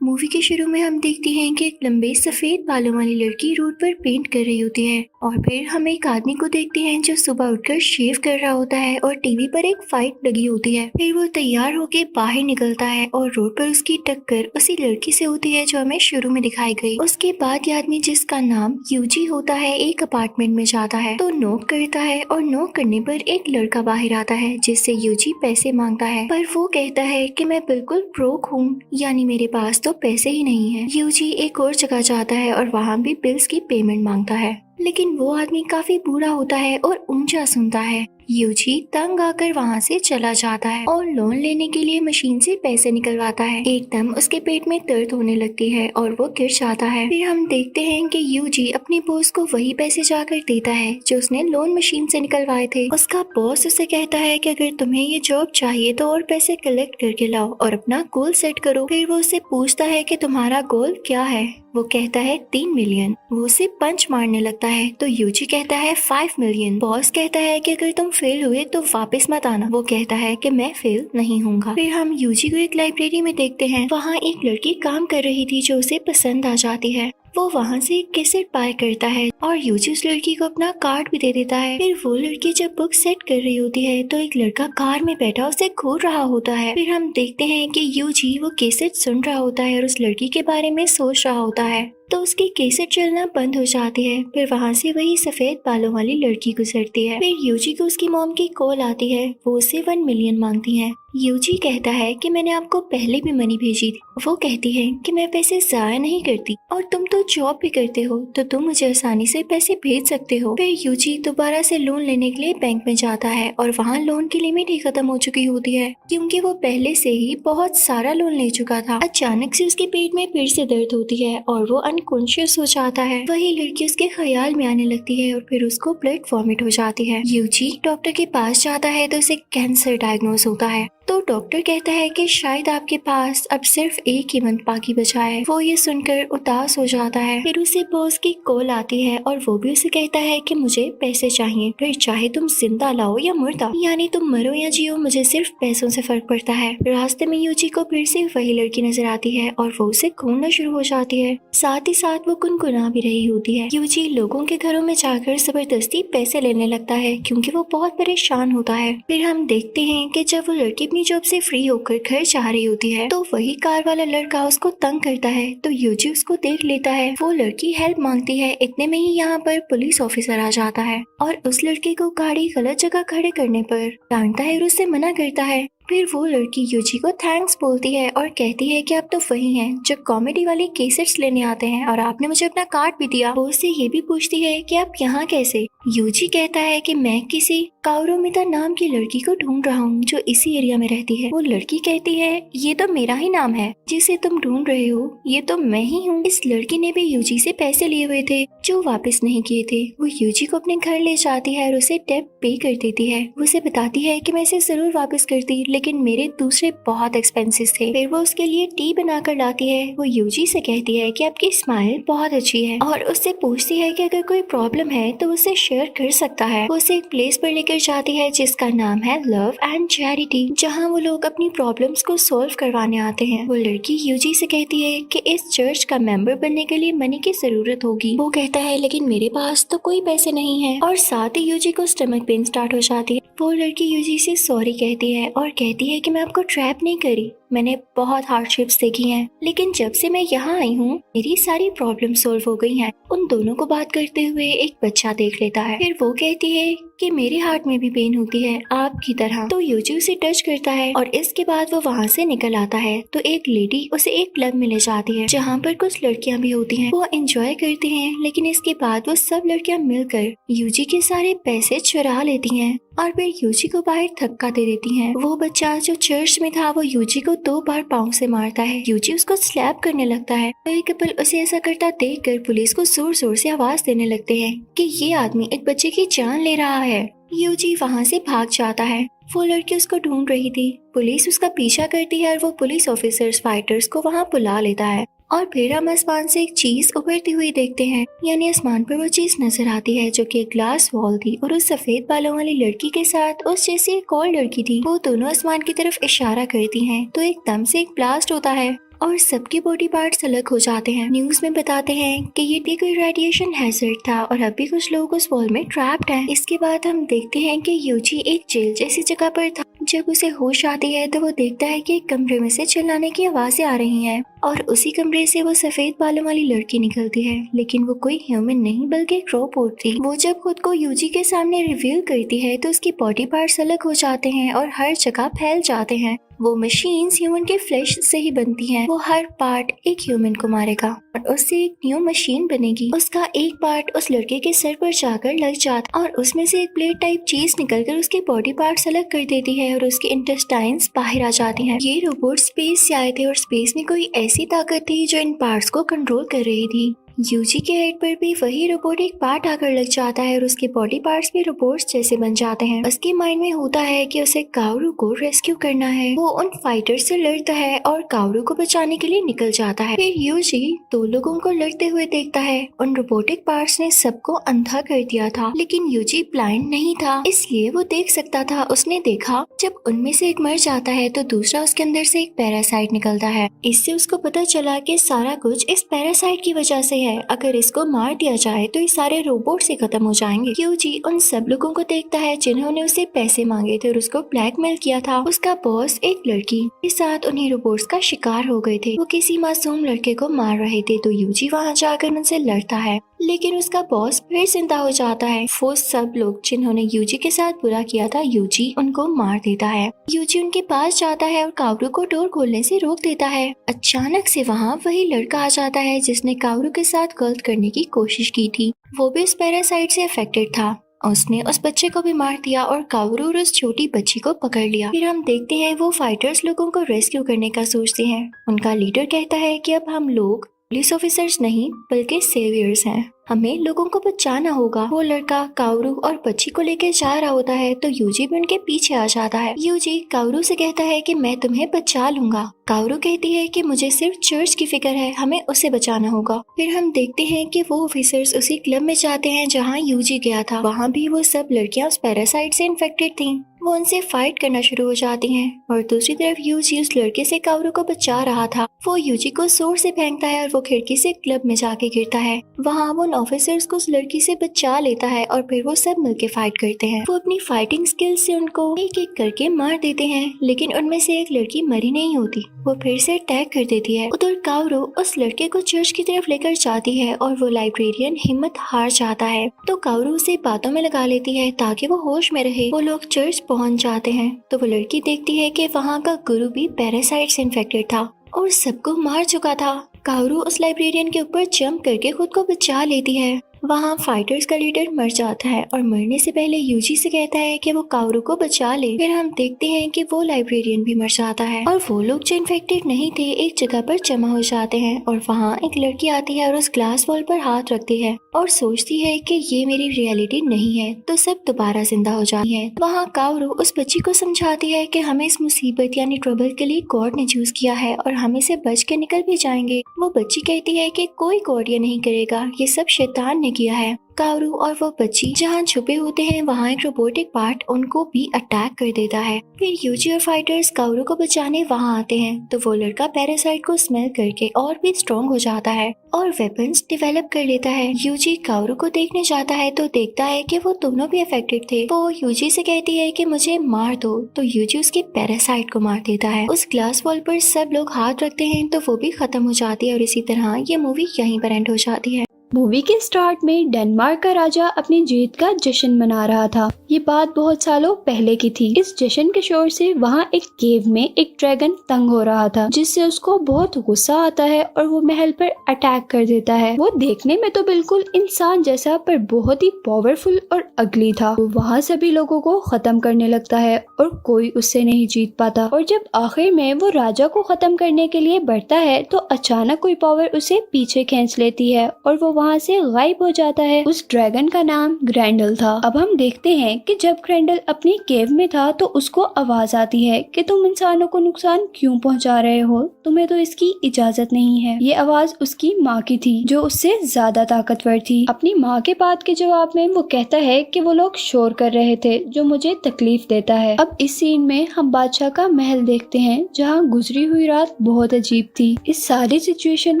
Movie के शुरू में हम देखते हैं कि एक लंबे सफेद बालों वाली लड़की रोड पर पेंट कर रही होती है और फिर हम एक आदमी को देखते हैं जो सुबह उठकर शेव कर रहा होता है और टीवी पर एक फाइट लगी होती है। फिर वो तैयार होके बाहर निकलता है और रोड पर उसकी टक्कर उसी लड़की से होती है जो हमें शुरू में दिखाई गई। उसके बाद ये आदमी, जिसका नाम यूजी होता है, एक अपार्टमेंट में जाता है तो नॉक करता है और नॉक करने पर एक लड़का बाहर आता है जिससे यूजी पैसे मांगता है, पर वो कहता है कि मैं बिल्कुल ब्रोक हूँ, यानी मेरे पास तो पैसे ही नहीं है। यूजी एक और जगह जाता है और वहाँ भी बिल्स की पेमेंट मांगता है, लेकिन वो आदमी काफी बूढ़ा होता है और ऊंचा सुनता है। यूजी तंग आकर वहाँ से चला जाता है और लोन लेने के लिए मशीन से पैसे निकलवाता है। एकदम उसके पेट में दर्द होने लगती है और वो गिर जाता है। फिर हम देखते हैं कि यूजी अपने बॉस को वही पैसे जाकर देता है जो उसने लोन मशीन से निकलवाए थे। उसका बॉस उसे कहता है कि अगर तुम्हें ये जॉब चाहिए तो और पैसे कलेक्ट करके लाओ और अपना गोल सेट करो। फिर वो उससे पूछता है कि तुम्हारा गोल क्या है। वो कहता है 3 मिलियन। वो उसे पंच मारने लगता है तो यूजी कहता है 5 मिलियन। बॉस कहता है कि अगर तुम फेल हुए तो वापस मत आना। वो कहता है कि मैं फेल नहीं होऊंगा। फिर हम यूजी को एक लाइब्रेरी में देखते हैं। वहाँ एक लड़की काम कर रही थी जो उसे पसंद आ जाती है। वो वहाँ से एक कैसेट बाय करता है और यूजी उस लड़की को अपना कार्ड भी दे देता है। फिर वो लड़की जब बुक सेट कर रही होती है तो एक लड़का कार में बैठा उसे घूर रहा होता है। फिर हम देखते हैं कि यूजी वो कैसेट सुन रहा होता है और उस लड़की के बारे में सोच रहा होता है, तो उसकी कैसेट चलना बंद हो जाती है। फिर वहाँ से वही सफेद बालों वाली लड़की गुजरती है। फिर यूजी को उसकी मॉम की कॉल आती है। वो उसे 1 मिलियन मांगती है। यूजी कहता है कि मैंने आपको पहले भी मनी भेजी थी। वो कहती है कि मैं पैसे जाया नहीं करती और तुम तो जॉब भी करते हो तो तुम मुझे आसानी से पैसे भेज सकते हो। फिर यूजी दोबारा से लोन लेने के लिए बैंक में जाता है और वहाँ लोन की लिमिट ही खत्म हो चुकी होती है क्योंकि वो पहले से ही बहुत सारा लोन ले चुका था। अचानक से उसके पेट में फिर से दर्द होती है और वो अनकॉन्शियस हो जाता है। वही लड़की उसके ख्याल में आने लगती है और फिर उसको ब्लड वॉमिट हो जाती है। यूजी डॉक्टर के पास जाता है तो उसे कैंसर डायग्नोज होता है। तो डॉक्टर कहता है कि शायद आपके पास अब सिर्फ एक ही मंथ बाकी बचा है। वो ये सुनकर उदास हो जाता है। फिर उसे बॉस की कॉल आती है और वो भी उसे कहता है कि मुझे पैसे चाहिए, फिर चाहे तुम जिंदा लाओ या मुर्दा, यानी तुम मरो या जियो, मुझे सिर्फ पैसों से फर्क पड़ता है। रास्ते में यूजी को फिर से वही लड़की नजर आती है और वो उसे घूरना शुरू हो जाती है। साथ ही साथ वो गुनगुना भी रही होती है। यूजी लोगों के घरों में जाकर जबरदस्ती पैसे लेने लगता है क्योंकि वो बहुत परेशान होता है। फिर हम देखते हैं कि जब वो लड़की अपनी जॉब से फ्री होकर घर जा रही होती है तो वही कार वाला लड़का उसको तंग करता है तो यूजी उसको देख लेता है। वो लड़की हेल्प मांगती है। इतने में ही यहाँ पर पुलिस ऑफिसर आ जाता है और उस लड़के को गाड़ी गलत जगह खड़े करने पर डांटता है और उससे मना करता है। फिर वो लड़की यूजी को थैंक्स बोलती है और कहती है कि आप तो वही हैं जो कॉमेडी वाली केसेट्स लेने आते हैं और आपने मुझे अपना कार्ड भी दिया। वो उससे ये भी पूछती है कि आप यहाँ कैसे। यूजी कहता है कि मैं किसी काउरोमिता नाम की लड़की को ढूंढ रहा हूँ जो इसी एरिया में रहती है। वो लड़की कहती है ये तो मेरा ही नाम है जिसे तुम ढूंढ रहे हो, ये तो मैं ही हूँ। इस लड़की ने भी यूजी से पैसे लिए हुए थे जो वापस नहीं किए थे। वो यूजी को अपने घर ले जाती है और उसे डेब्ट पे कर देती है। वो उसे बताती है कि मैं इसे जरूर वापस करती, लेकिन मेरे दूसरे बहुत एक्सपेंसेस थे। फिर वो उसके लिए टी बनाकर लाती है। वो यूजी से कहती है कि आपकी स्माइल बहुत अच्छी है और उससे पूछती है कि अगर कोई प्रॉब्लम है तो उसे शेयर कर सकता है। वो उसे एक प्लेस पर लेकर जाती है जिसका नाम है लव एंड चैरिटी, जहाँ वो लोग अपनी प्रॉब्लम्स को सॉल्व करवाने आते हैं। वो लड़की यूजी से कहती है कि इस चर्च का मेंबर बनने के लिए मनी की जरूरत होगी। वो कहता है लेकिन मेरे पास तो कोई पैसे नहीं है और साथ ही यूजी को स्टमक पेन स्टार्ट हो जाती है। वो लड़की यूजी से सॉरी कहती है और कहती है कि मैं आपको ट्रैप नहीं करी, मैंने बहुत हार्डशिप्स देखी हैं, लेकिन जब से मैं यहाँ आई हूँ मेरी सारी प्रॉब्लम सॉल्व हो गई हैं। उन दोनों को बात करते हुए एक बच्चा देख लेता है। फिर वो कहती है कि मेरे हार्ट में भी पेन होती है आपकी तरह। तो यूजी उसे टच करता है और इसके बाद वो वहाँ से निकल आता है तो एक लेडी उसे एक क्लब में ले जाती है जहाँ पर कुछ लड़कियाँ भी होती हैं। वो एंजॉय करती हैं, लेकिन इसके बाद वो सब लड़कियाँ मिलकर यूजी के सारे पैसे चुरा लेती हैं और फिर यूजी को बाहर धक्का दे देती हैं। वो बच्चा जो चर्च में था वो यूजी को 2 बार पाँव से मारता है। यूजी उसको स्लैप करने लगता है। कई कपल उसे ऐसा करता देखकर पुलिस को जोर जोर से आवाज देने लगते हैं कि ये आदमी एक बच्चे की जान ले रहा है। यूजी वहाँ से भाग जाता है। वो लड़की उसको ढूंढ रही थी। पुलिस उसका पीछा करती है और वो पुलिस ऑफिसर्स फाइटर्स को वहाँ बुला लेता है और फिर हम आसमान से एक चीज उभरती हुई देखते हैं। यानी आसमान पर वो चीज नजर आती है जो कि एक ग्लास वॉल थी और उस सफेद बालों वाली लड़की के साथ उस जैसी एक और लड़की थी। वो दोनों आसमान की तरफ इशारा करती हैं तो एकदम से एक ब्लास्ट होता है और सबके बॉडी पार्ट्स अलग हो जाते हैं। न्यूज में बताते हैं कि ये भी कोई रेडिएशन हैजर्ड था और अभी कुछ लोग उस वॉल में ट्रैप्ड हैं। इसके बाद हम देखते हैं कि यूजी एक जेल जैसी जगह पर था। जब उसे होश आती है तो वो देखता है कि एक कमरे में से चिल्लाने की आवाजें आ रही हैं और उसी कमरे से वो सफेद बालों वाली लड़की निकलती है, लेकिन वो कोई ह्यूमन नहीं बल्कि एक रोबोट थी। वो जब खुद को यूजी के सामने रिवील करती है तो उसकी बॉडी पार्ट्स अलग हो जाते हैं और हर जगह फैल जाते हैं। वो मशीन्स ह्यूमन के फ्लैश से ही बनती हैं। वो हर पार्ट एक ह्यूमन को मारेगा और उससे एक न्यू मशीन बनेगी। उसका एक पार्ट उस लड़के के सर पर जाकर लग जाता और उसमें से एक प्लेट टाइप चीज निकलकर उसके बॉडी पार्ट्स अलग कर देती है और उसके इंटेस्टाइन्स बाहर आ जाते हैं। ये रोबोट स्पेस से आए थे और स्पेस में कोई ऐसी ताकत थी जो इन पार्ट्स को कंट्रोल कर रही थी। यूजी के हेड पर भी वही रोबोटिक पार्ट आकर लग जाता है और उसके बॉडी पार्ट्स भी रोबोट्स जैसे बन जाते हैं। उसके माइंड में होता है कि उसे कावरू को रेस्क्यू करना है। वो उन फाइटर्स से लड़ता है और कावरू को बचाने के लिए निकल जाता है। फिर यूजी दो लोगों को लड़ते हुए देखता है। उन रोबोटिक पार्ट्स ने सबको अंधा कर दिया था, लेकिन यूजी ब्लाइंड नहीं था, इसलिए वो देख सकता था। उसने देखा जब उनमें से एक मर जाता है तो दूसरा उसके अंदर से एक पैरासाइट निकलता है। इससे उसको पता चला कि सारा कुछ इस पैरासाइट की वजह से है। अगर इसको मार दिया जाए तो ये सारे रोबोट से खत्म हो जाएंगे। यूजी उन सब लोगों को देखता है जिन्होंने उसे पैसे मांगे थे और उसको ब्लैकमेल किया था। उसका बॉस एक लड़की के साथ उन्हीं रोबोट्स का शिकार हो गए थे। वो किसी मासूम लड़के को मार रहे थे तो यूजी वहाँ जाकर उनसे लड़ता है, लेकिन उसका बॉस फिर जिंदा हो जाता है। वो सब लोग जिन्होंने यूजी के साथ बुरा किया था, यूजी उनको मार देता है। यूजी उनके पास जाता है और कावरू को डोर खोलने से रोक देता है। अचानक से वहाँ वही लड़का आ जाता है जिसने कावरू के साथ गलत करने की कोशिश की थी। वो भी इस पैरासाइट से अफेक्टेड था। उसने उस बच्चे को भी मार दिया और कावरू और उस छोटी बच्ची को पकड़ लिया। फिर हम देखते हैं वो फाइटर्स लोगों को रेस्क्यू करने का सोचते हैं। उनका लीडर कहता है कि अब हम लोग पुलिस ऑफिसर्स नहीं बल्कि सेवियर्स हैं, हमें लोगों को बचाना होगा। वो लड़का कावरू और बच्ची को लेकर जा रहा होता है तो यूजी भी उनके पीछे आ जाता है। यूजी कावरू से कहता है कि मैं तुम्हें बचा लूंगा। कावरू कहती है कि मुझे सिर्फ चर्च की फिक्र है, हमें उसे बचाना होगा। फिर हम देखते हैं कि वो ऑफिसर्स उसी क्लब में जाते हैं जहाँ यूजी गया था। वहाँ भी वो सब लड़कियां उस पैरासाइट से इन्फेक्टेड थीं। वो उनसे फाइट करना शुरू हो जाती हैं और दूसरी तरफ यूजी उस लड़के से कावरू को बचा रहा था। वो यूजी को जोर से फेंकता है और वो खिड़की से क्लब में जाके गिरता है। वहाँ वो ऑफिसर्स को उस लड़की से बचा लेता है और फिर वो सब मिलके फाइट करते हैं। वो अपनी फाइटिंग स्किल से उनको एक एक करके मार देते हैं, लेकिन उनमें से एक लड़की मरी नहीं होती। वो फिर से अटैक कर देती है। उधर कावरू उस लड़के को चर्च की तरफ लेकर जाती है और वो लाइब्रेरियन हिम्मत हार जाता है तो कावरू उसे बातों में लगा लेती है ताकि वो होश में रहे। वो लोग चर्च पहुंच जाते हैं तो वो लड़की देखती है कि वहाँ का गुरु भी पैरासाइट से इन्फेक्टेड था और सबको मार चुका था। कावरू उस लाइब्रेरियन के ऊपर जंप करके खुद को बचा लेती है। वहाँ फाइटर्स का लीडर मर जाता है और मरने से पहले यूजी से कहता है कि वो कावरू को बचा ले। फिर हम देखते हैं कि वो लाइब्रेरियन भी मर जाता है और वो लोग जो इन्फेक्टेड नहीं थे एक जगह पर जमा हो जाते हैं और वहाँ एक लड़की आती है और उस ग्लास वॉल पर हाथ रखती है और सोचती है कि ये मेरी रियलिटी नहीं है, तो सब दोबारा जिंदा हो जाती है। वहाँ कावरू उस बच्ची को समझाती है कि हमें इस मुसीबत यानी ट्रबल के लिए गॉड ने चूज किया है और हम इसे बच के निकल भी जाएंगे। वो बच्ची कहती है कि कोई गॉड ये नहीं करेगा, ये सब शैतान ने किया है। कावरू और वो बच्ची जहाँ छुपे होते हैं वहाँ एक रोबोटिक पार्ट उनको भी अटैक कर देता है। फिर यूजी और फाइटर्स कावरू को बचाने वहाँ आते हैं तो वो लड़का पैरासाइट को स्मेल करके और भी स्ट्रॉन्ग हो जाता है और वेपन्स डेवलप कर लेता है। यूजी कावरू को देखने जाता है तो देखता है कि वो दोनों भी अफेक्टेड थे। वो यूजी से कहती है कि मुझे मार दो तो यूजी उसके पैरासाइट को मार देता है। उस ग्लास वॉल पर सब लोग हाथ रखते हैं तो वो भी खत्म हो जाती है और इसी तरह ये मूवी यहीं पर एंड हो जाती है। मूवी के स्टार्ट में डेनमार्क का राजा अपनी जीत का जश्न मना रहा था। ये बात बहुत सालों पहले की थी। इस जश्न के शोर से वहाँ एक केव में एक ड्रैगन तंग हो रहा था, जिससे उसको बहुत गुस्सा आता है और वो महल पर अटैक कर देता है। वो देखने में तो बिल्कुल इंसान जैसा पर बहुत ही पावरफुल और अगली था। वो वहाँ सभी लोगों को खत्म करने लगता है और कोई उससे नहीं जीत पाता। और जब आखिर में वो राजा को खत्म करने के लिए बढ़ता है तो अचानक कोई पावर उसे पीछे खींच लेती है और वो वहाँ से गायब हो जाता है। उस ड्रैगन का नाम ग्रैंडल था। अब हम देखते हैं कि जब ग्रैंडल अपनी केव में था तो उसको आवाज आती है कि तुम इंसानों को नुकसान क्यों पहुंचा रहे हो, तुम्हें तो इसकी इजाजत नहीं है। ये आवाज उसकी माँ की थी जो उससे ज्यादा ताकतवर थी। अपनी माँ के बात के जवाब में वो कहता है कि वो लोग शोर कर रहे थे जो मुझे तकलीफ देता है। अब इस सीन में हम बादशाह का महल देखते हैं जहाँ गुजरी हुई रात बहुत अजीब थी। इस सारी सिचुएशन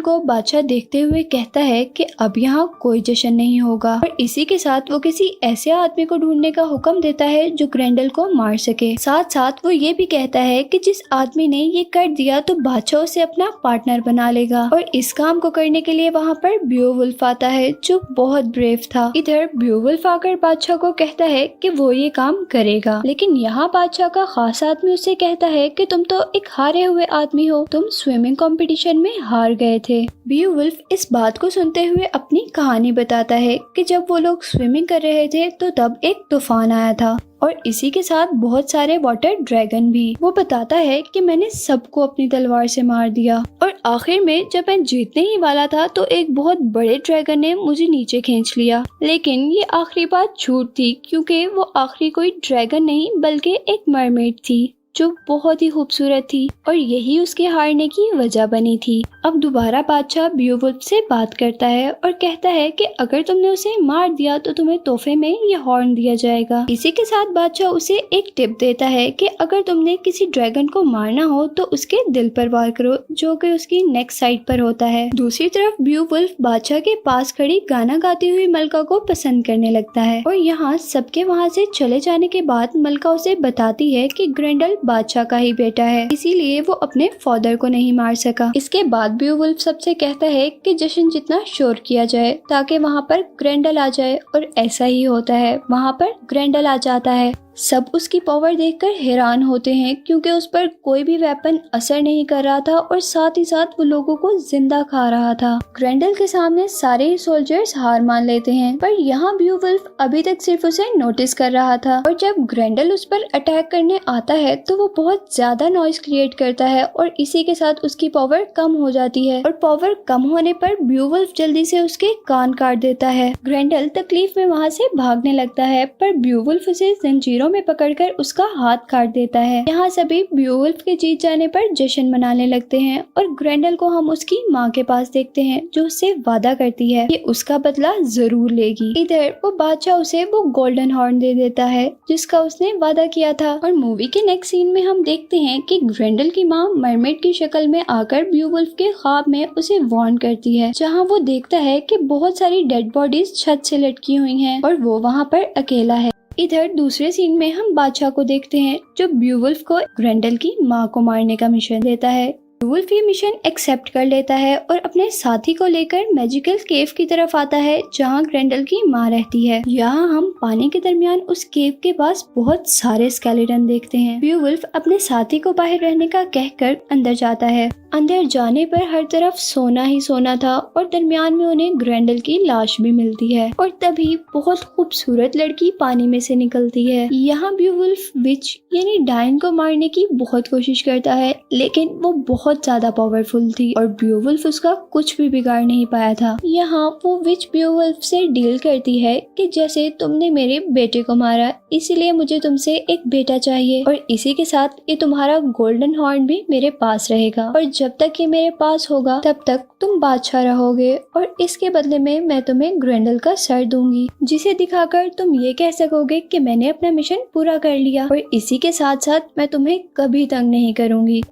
को बादशाह देखते हुए कहता है कि अब यहाँ कोई जश्न नहीं होगा और इसी के साथ वो किसी ऐसे आदमी को ढूंढने का हुक्म देता है जो ग्रैंडल को मार सके। साथ साथ वो ये भी कहता है कि जिस आदमी ने ये कर दिया तो बादशाह उसे अपना पार्टनर बना लेगा और इस काम को करने के लिए वहाँ पर बियोवुल्फ आता है जो बहुत ब्रेव था। इधर बियोवुल्फ आकर बादशाह को कहता है कि वो ये काम करेगा, लेकिन यहाँ बादशाह का खास आदमी उससे कहता है कि तुम तो एक हारे हुए आदमी हो, तुम स्विमिंग कंपटीशन में हार गए थे। बियोवुल्फ इस बात को सुनते हुए अपनी कहानी बताता है कि जब वो लोग स्विमिंग कर रहे थे तो तब एक तूफान आया था और इसी के साथ बहुत सारे वाटर ड्रैगन भी। वो बताता है कि मैंने सबको अपनी तलवार से मार दिया और आखिर में जब मैं जीतने ही वाला था तो एक बहुत बड़े ड्रैगन ने मुझे नीचे खींच लिया। लेकिन ये आखिरी बात झूठ थी क्योंकि वो आखिरी कोई ड्रैगन नहीं बल्कि एक मरमेड थी जो बहुत ही खूबसूरत थी और यही उसके हारने की वजह बनी थी। अब दोबारा बादशाह बियोवुल्फ से बात करता है और कहता है कि अगर तुमने उसे मार दिया तो तुम्हें तोहफे में ये हॉर्न दिया जाएगा। इसी के साथ बादशाह उसे एक टिप देता है कि अगर तुमने किसी ड्रैगन को मारना हो तो उसके दिल पर वार करो जो कि उसकी नेक साइड पर होता है। दूसरी तरफ बियोवुल्फ बादशाह के पास खड़ी गाना गाती हुई मलका को पसंद करने लगता है और यहाँ सबके वहाँ से चले जाने के बाद मलका उसे बताती है कि ग्रैंडल बादशाह का ही बेटा है, इसीलिए वो अपने फादर को नहीं मार सका। इसके बाद बियोवुल्फ सबसे कहता है कि जश्न जितना शोर किया जाए ताकि वहाँ पर ग्रैंडल आ जाए और ऐसा ही होता है, वहाँ पर ग्रैंडल आ जाता है। सब उसकी पावर देखकर हैरान होते हैं क्योंकि उस पर कोई भी वेपन असर नहीं कर रहा था और साथ ही साथ वो लोगों को जिंदा खा रहा था। ग्रैंडल के सामने सारे ही सोल्जर्स हार मान लेते हैं पर यहाँ बियोवुल्फ अभी तक सिर्फ उसे नोटिस कर रहा था और जब ग्रैंडल उस पर अटैक करने आता है तो वो बहुत ज्यादा नॉइस क्रिएट करता है और इसी के साथ उसकी पावर कम हो जाती है और पावर कम होने पर बियोवुल्फ जल्दी से उसके कान काट देता है। ग्रैंडल तकलीफ में वहाँ से भागने लगता है पर बियोवुल्फ उसे जंजीरों में पकड़कर उसका हाथ काट देता है। यहाँ सभी बियोवुल्फ के जीत जाने पर जश्न मनाने लगते हैं और ग्रैंडल को हम उसकी माँ के पास देखते हैं जो उससे वादा करती है कि उसका बदला जरूर लेगी। इधर वो बादशाह उसे वो गोल्डन हॉर्न दे देता है जिसका उसने वादा किया था और मूवी के नेक्स्ट सीन में हम देखते हैं कि ग्रैंडल की माँ मरमेड की शक्ल में आकर बियोवुल्फ के ख्वाब में उसे वार्न करती है जहाँ वो देखता है कि बहुत सारी डेड बॉडीज छत से लटकी हुई हैं और वो वहाँ पर अकेला है। इधर दूसरे सीन में हम बादशाह को देखते हैं जो बियोवुल्फ को ग्रैंडल की माँ को मारने का मिशन देता है। बियोवुल्फ ये मिशन एक्सेप्ट कर लेता है और अपने साथी को लेकर मैजिकल केव की तरफ आता है जहाँ ग्रैंडल की माँ रहती है। यहाँ हम पानी के दरमियान उस केव के पास बहुत सारे स्केलेटन देखते हैं। बियोवुल्फ अपने साथी को बाहर रहने का कहकर अंदर जाता है। अंदर जाने पर हर तरफ सोना ही सोना था और दरमियान में उन्हें ग्रैंडल की लाश भी मिलती है और तभी बहुत खूबसूरत लड़की पानी में से निकलती है। यहाँ बियोवुल्फ विच यानी डायन को मारने की बहुत कोशिश करता है लेकिन वो बहुत ज्यादा पावरफुल थी और बियोवुल्फ उसका कुछ भी बिगाड़ नहीं पाया था। यहाँ वो विच बियोवुल्फ से डील करती है कि जैसे तुमने मेरे बेटे को मारा इसीलिए मुझे तुमसे एक बेटा चाहिए और इसी के साथ ये तुम्हारा गोल्डन हॉर्न भी मेरे पास रहेगा और जब तक ये मेरे पास होगा तब तक तुम बादशाह रहोगे और इसके बदले में मैं तुम्हें ग्रैंडल का सर दूंगी जिसे दिखाकर तुम ये कह सकोगे कि मैंने अपना मिशन पूरा कर लिया और इसी के साथ साथ मैं तुम्हें कभी तंग नहीं करूंगी।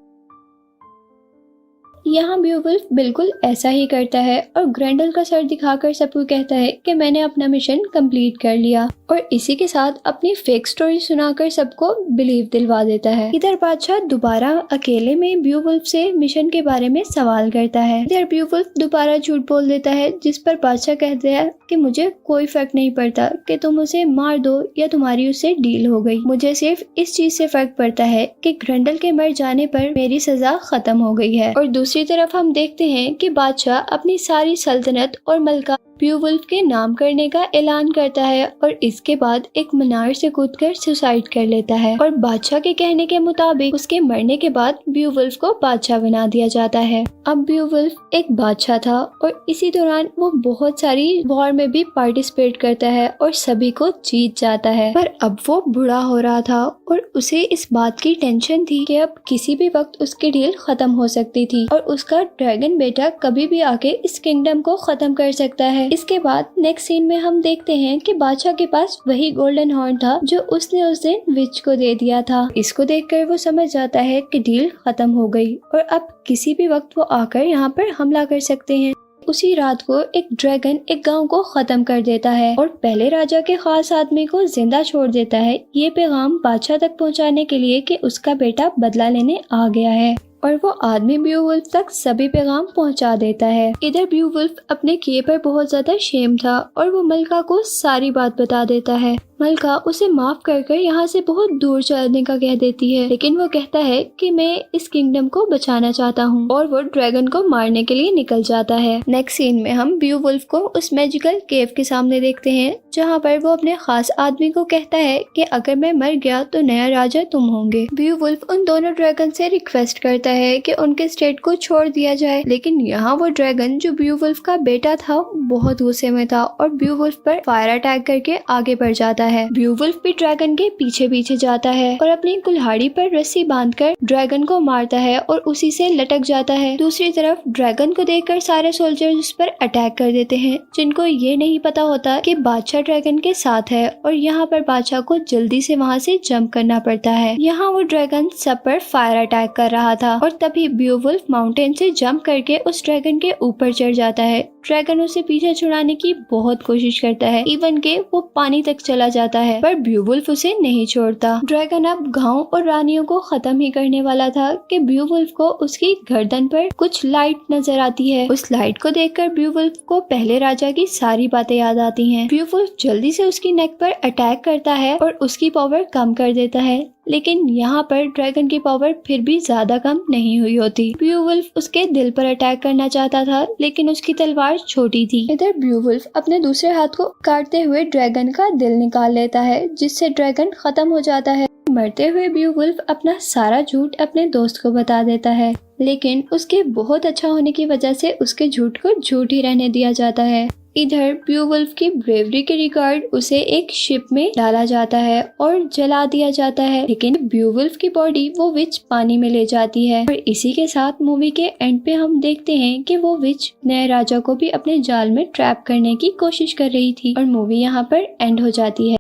यहाँ बियोवुल्फ बिल्कुल ऐसा ही करता है और ग्रैंडल का सर दिखाकर सबको कहता है कि मैंने अपना मिशन कंप्लीट कर लिया और इसी के साथ अपनी फेक स्टोरी सुनाकर सबको बिलीव दिलवा देता है। इधर बादशाह दोबारा अकेले में बियोवुल्फ से मिशन के बारे में सवाल करता है। इधर बियोवुल्फ दोबारा झूठ बोल देता है जिस पर बादशाह कहता है कि मुझे कोई फर्क नहीं पड़ता कि तुम उसे मार दो या तुम्हारी उससे डील हो गई, मुझे सिर्फ इस चीज से फर्क पड़ता है कि ग्रैंडल के मर जाने पर मेरी सजा खत्म हो गई है। और दूसरी तरफ हम देखते हैं कि बादशाह अपनी सारी सल्तनत और मलका ब्यूवुल्फ के नाम करने का ऐलान करता है और इसके बाद एक मीनार से कूदकर सुसाइड कर लेता है और बादशाह के कहने के मुताबिक उसके मरने के बाद ब्यूवुल्फ को बादशाह बना दिया जाता है। अब ब्यूवुल्फ एक बादशाह था और इसी दौरान वो बहुत सारी वॉर में भी पार्टिसिपेट करता है और सभी को जीत जाता है। पर अब वो बूढ़ा हो रहा था और उसे इस बात की टेंशन थी कि अब किसी भी वक्त उसकी डील खत्म हो सकती थी और उसका ड्रैगन बेटा कभी भी आके इस किंगडम को खत्म कर सकता है। इसके बाद नेक्स्ट सीन में हम देखते हैं कि बादशाह के पास वही गोल्डन हॉर्न था जो उसने उस दिन विच को दे दिया था। इसको देखकर वो समझ जाता है कि डील खत्म हो गई और अब किसी भी वक्त वो आकर यहाँ पर हमला कर सकते हैं। उसी रात को एक ड्रैगन एक गांव को खत्म कर देता है और पहले राजा के खास आदमी को जिंदा छोड़ देता है, ये पैगाम बादशाह तक पहुंचाने के लिए कि उसका बेटा बदला लेने आ गया है। और वो आदमी ब्यूवुल्फ तक सभी पैगाम पहुंचा देता है। इधर ब्यूवुल्फ अपने किए पर बहुत ज्यादा शेम था और वो मलका को सारी बात बता देता है। मलका उसे माफ कर यहाँ से बहुत दूर चलने का कह देती है, लेकिन वो कहता है कि मैं इस किंगडम को बचाना चाहता हूँ और वो ड्रैगन को मारने के लिए निकल जाता है। नेक्स्ट सीन में हम ब्यूवुल्फ को उस मैजिकल केव के सामने देखते हैं जहाँ पर वो अपने खास आदमी को कहता है कि अगर मैं मर गया तो नया राजा तुम होंगे। ब्यूवुल्फ उन दोनों ड्रैगन से रिक्वेस्ट करता है कि उनके स्टेट को छोड़ दिया जाए, लेकिन यहाँ वो ड्रैगन जो ब्यूवुल्फ का बेटा था बहुत गुस्से में था और ब्यूवुल्फ पर फायर अटैक करके आगे बढ़ जाता है। ब्यूवुल्फ भी ड्रैगन के पीछे पीछे जाता है और अपनी कुल्हाड़ी पर रस्सी बांधकर ड्रैगन को मारता है और उसी से लटक जाता है। दूसरी तरफ ड्रैगन को देखकर सारे सोल्जर्स उस पर अटैक कर देते हैं, जिनको ये नहीं पता होता कि बादशाह ड्रैगन के साथ है और यहाँ पर बादशाह को जल्दी से वहाँ से जंप करना पड़ता है। यहाँ वो ड्रैगन सब पर फायर अटैक कर रहा था और तभी ब्यूवुल्फ माउंटेन से जंप करके उस ड्रैगन के ऊपर चढ़ जाता है। ड्रैगन उसे पीछे छुड़ाने की बहुत कोशिश करता है, इवन के वो पानी तक चला जाता है, पर ब्यूवुल्फ उसे नहीं छोड़ता। ड्रैगन अब गांव और रानियों को खत्म ही करने वाला था कि ब्यूवुल्फ को उसकी गर्दन पर कुछ लाइट नजर आती है। उस लाइट को देखकर ब्यूवुल्फ को पहले राजा की सारी बातें याद आती हैं। ब्यूवुल्फ जल्दी से उसकी नेक पर अटैक करता है और उसकी पावर कम कर देता है, लेकिन यहाँ पर ड्रैगन की पावर फिर भी ज्यादा कम नहीं हुई होती। ब्यूवुल्फ उसके दिल पर अटैक करना चाहता था, लेकिन उसकी तलवार छोटी थी। इधर ब्यूवुल्फ अपने दूसरे हाथ को काटते हुए ड्रैगन का दिल निकाल लेता है, जिससे ड्रैगन खत्म हो जाता है। मरते हुए ब्यूवुल्फ अपना सारा झूठ अपने दोस्त को बता देता है, लेकिन उसके बहुत अच्छा होने की वजह से उसके झूठ को झूठ ही रहने दिया जाता है। इधर ब्यूवुल्फ की ब्रेवरी के रिकॉर्ड उसे एक शिप में डाला जाता है और जला दिया जाता है, लेकिन ब्यूवुल्फ की बॉडी वो विच पानी में ले जाती है। और इसी के साथ मूवी के एंड पे हम देखते हैं कि वो विच नए राजा को भी अपने जाल में ट्रैप करने की कोशिश कर रही थी और मूवी यहाँ पर एंड हो जाती है।